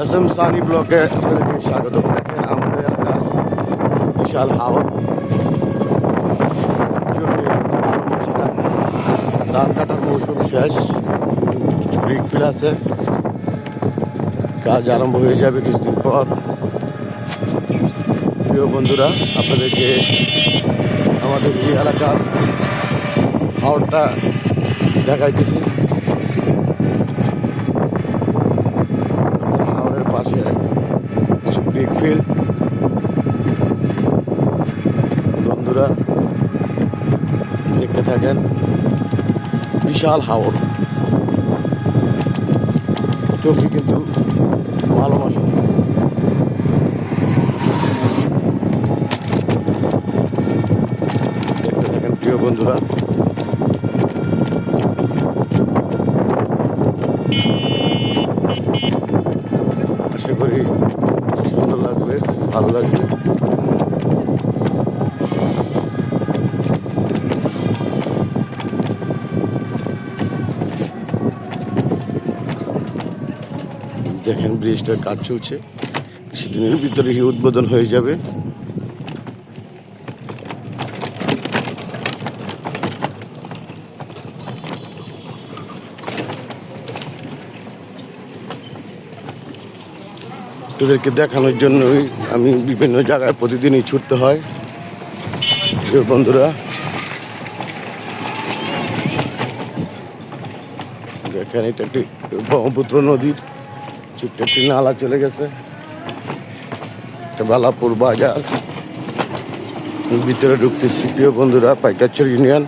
SM Sunny ব্লকে আপনাদেরকে স্বাগত। দেখেন আমাদের এলাকার বিশাল হাওর, জমি 12 মাসে ধান কাটার মৌসুম শেষ, ব্রিক ফিল আছে, কাজ আরম্ভ হয়ে যাবে কিছুদিন পর। প্রিয় বন্ধুরা, আপনাদেরকে আমাদের এই এলাকার হাওরটা দেখাইতেছি। হাওরের পাশে কিছু ব্রিক ফিল। বন্ধুরা দেখতে থাকেন, বিশাল হাওর, চোখে কিন্তু ভালো মাসে। দেখতে থাকেন প্রিয় বন্ধুরা। আশা করি সুন্দর লাগবে, ভালো লাগবে। দেখেন ব্রিজটার কাজ চলছে, কিছুদিনের ভিতরে উদ্বোধন হয়ে যাবে। তোদেরকে দেখানোর জন্যই আমি বিভিন্ন জায়গায় প্রতিদিনই ছুটতে হয়। বন্ধুরা দেখেন, এটা একটি ব্রহ্মপুত্র নদীর ছোট্ট একটি নালা চলে গেছে। বালাপুর বাজার ভিতরে ঢুকতেছি প্রিয় বন্ধুরা, পাইকারচর ইউনিয়ন।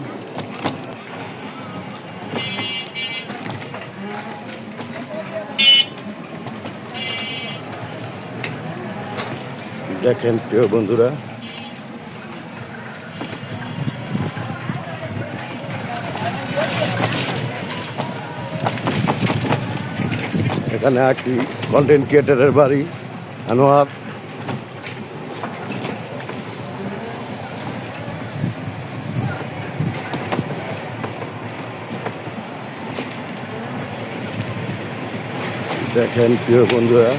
দেখেন প্রিয় বন্ধুরা, এখানে একটি কন্টেন্ট ক্রিয়েটারের বাড়ি, আনোয়ার। দেখেন প্রিয় বন্ধুরা,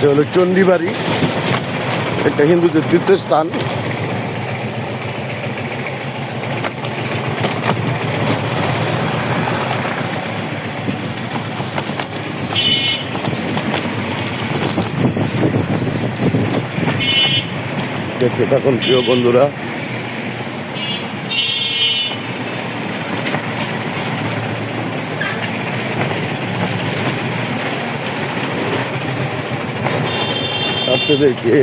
এটা হলো চণ্ডীবাড়ি, একটা হিন্দুদের তীর্থস্থান। দেখতে থাকুন প্রিয় বন্ধুরা। আপনাদেরকে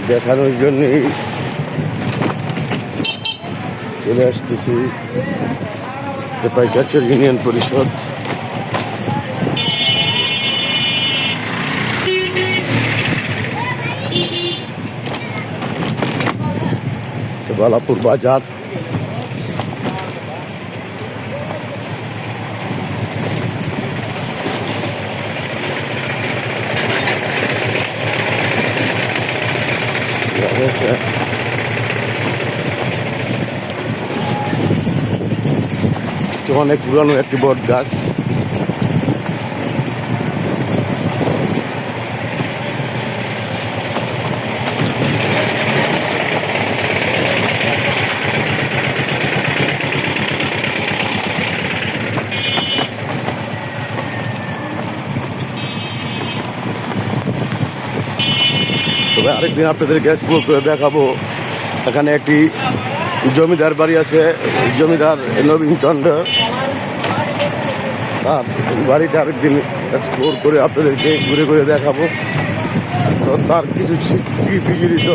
দেখানোর জন্যই চলে আসতেছি পাইকারচর ইউনিয়ন পরিষদ। বালাপুর বাজার। অনেক পুরানো একটি বট গাছ। তবে আরেকদিন আপনাদেরকে এক্সপ্লোর করে দেখাবো। এখানে একটি জমিদার বাড়ি আছে, জমিদার নবীন চন্দ্র। তার বাড়িটা আরেকদিন এক্সপ্লোর করে আপনাদেরকে ঘুরে ঘুরে দেখাবো। তো তার কিছু স্মৃতি বিজড়িত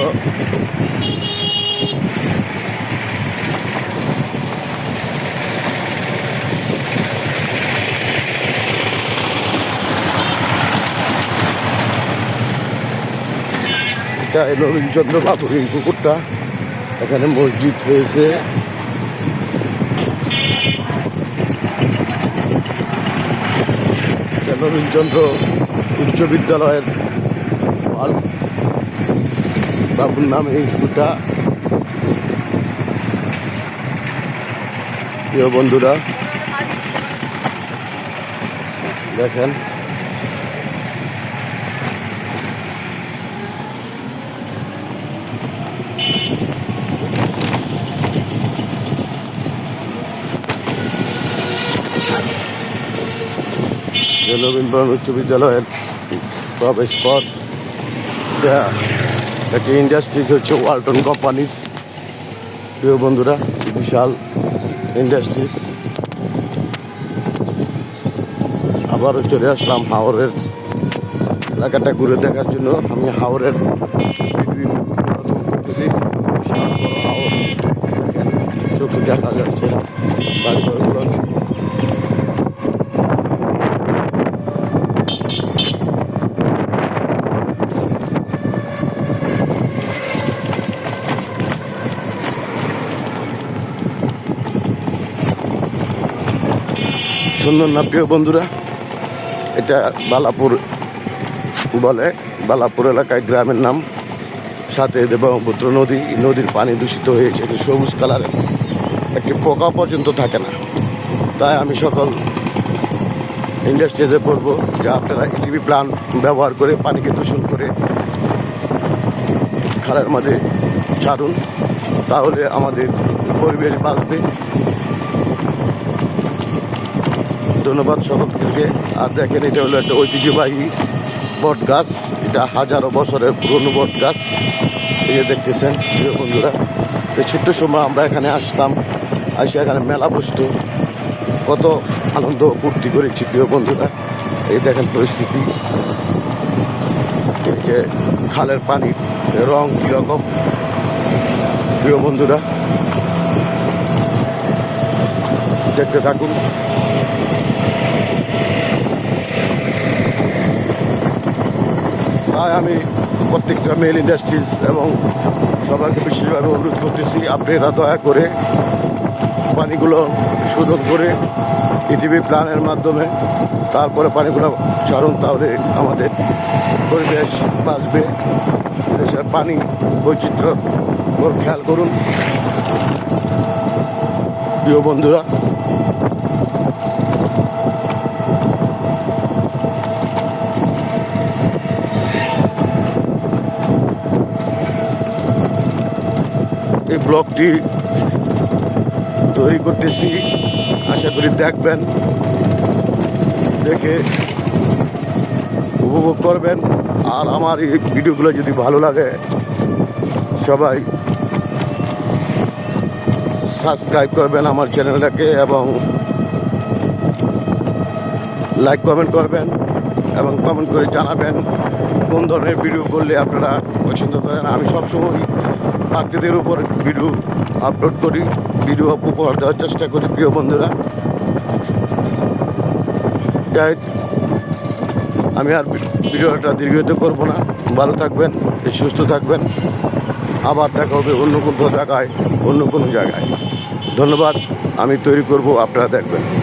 এটা নবীনচন্দ্র বাবুর এই পুকুরটা। এখানে মসজিদ হয়েছে। নবীনচন্দ্র উচ্চ বিদ্যালয়ের বাবুর নামে এই স্কুলটা। প্রিয় বন্ধুরা দেখেন, নবীনবরণ উচ্চ বিদ্যালয়ের প্রবেশ পথ। একটি ইন্ডাস্ট্রিজ হচ্ছে ওয়ালটন কোম্পানির। প্রিয় বন্ধুরা, বিশাল ইন্ডাস্ট্রিজ। আবারও চলে আসলাম হাওরের এলাকাটা ঘুরে দেখার জন্য। আমি হাওরের করতেছি। বিশাল বড় হাওর, দেখেন চোখে দেখা যাচ্ছে বাড়িঘরগুলো। সুন্দর না প্রিয় বন্ধুরা? এটা বালাপুর বলে। বালাপুর এলাকায় গ্রামের নাম। সাথে ব্রহ্মপুত্র নদী। নদীর পানি দূষিত হয়েছে, সবুজ কালারের, একটি পোকা পর্যন্ত থাকে না। তাই আমি সকল ইন্ডাস্ট্রিতে বলবো যে আপনারা ইটিভি প্ল্যান্ট ব্যবহার করে পানিকে দূষণ করে খালের মাঝে ছাড়ুন, তাহলে আমাদের পরিবেশ বাঁচবে। ধন্যবাদ সকলকে। আর দেখেন, এটা হলো একটা ঐতিহ্যবাহী বট গাছ। এটা হাজারো বছরের পুরনো বট গাছ। এই যে দেখতেছেন প্রিয় বন্ধুরা, এই ছোট্ট সময় আমরা এখানে আসতাম, আসে এখানে মেলা বসতো, কত আনন্দ ফুর্তি করেছি প্রিয় বন্ধুরা। এই দেখেন পরিস্থিতি, এই যে খালের পানি রং কীরকম প্রিয় বন্ধুরা, দেখতে থাকুন। তাই আমি প্রত্যেকটা মেল ইন্ডাস্ট্রিজ এবং সবাইকে বিশেষভাবে অনুরোধ করতেছি, আপনারা দয়া করে পানিগুলো শোধন করে ইটিভি প্ল্যানের মাধ্যমে তারপরে পানিগুলো ছাড়ুন, তাহলে আমাদের পরিবেশ বাঁচবে। দেশের পানি বৈচিত্র্য খেয়াল করুন প্রিয় বন্ধুরা। এই ব্লগটি তৈরি করতেছি, আশা করি দেখবেন, দেখে উপভোগ করবেন। আর আমার এই ভিডিওগুলো যদি ভালো লাগে, সবাই সাবস্ক্রাইব করবেন আমার চ্যানেলটাকে এবং লাইক কমেন্ট করবেন এবং কমেন্ট করে জানাবেন কোন ধরনের ভিডিও করলে আপনারা পছন্দ করেন। আমি সবসময় প্রাকৃতিকের উপর ভিডিও আপলোড করি, ভিডিও উপহার দেওয়ার চেষ্টা করি প্রিয় বন্ধুরা। যাই, আমি আর ভিডিওটা দীর্ঘায়িত করবো না। ভালো থাকবেন, সুস্থ থাকবেন। আবার দেখা হবে অন্য কোনো জায়গায়, অন্য কোনো জায়গায়। ধন্যবাদ। আমি তৈরি করব, আপনারা দেখবেন।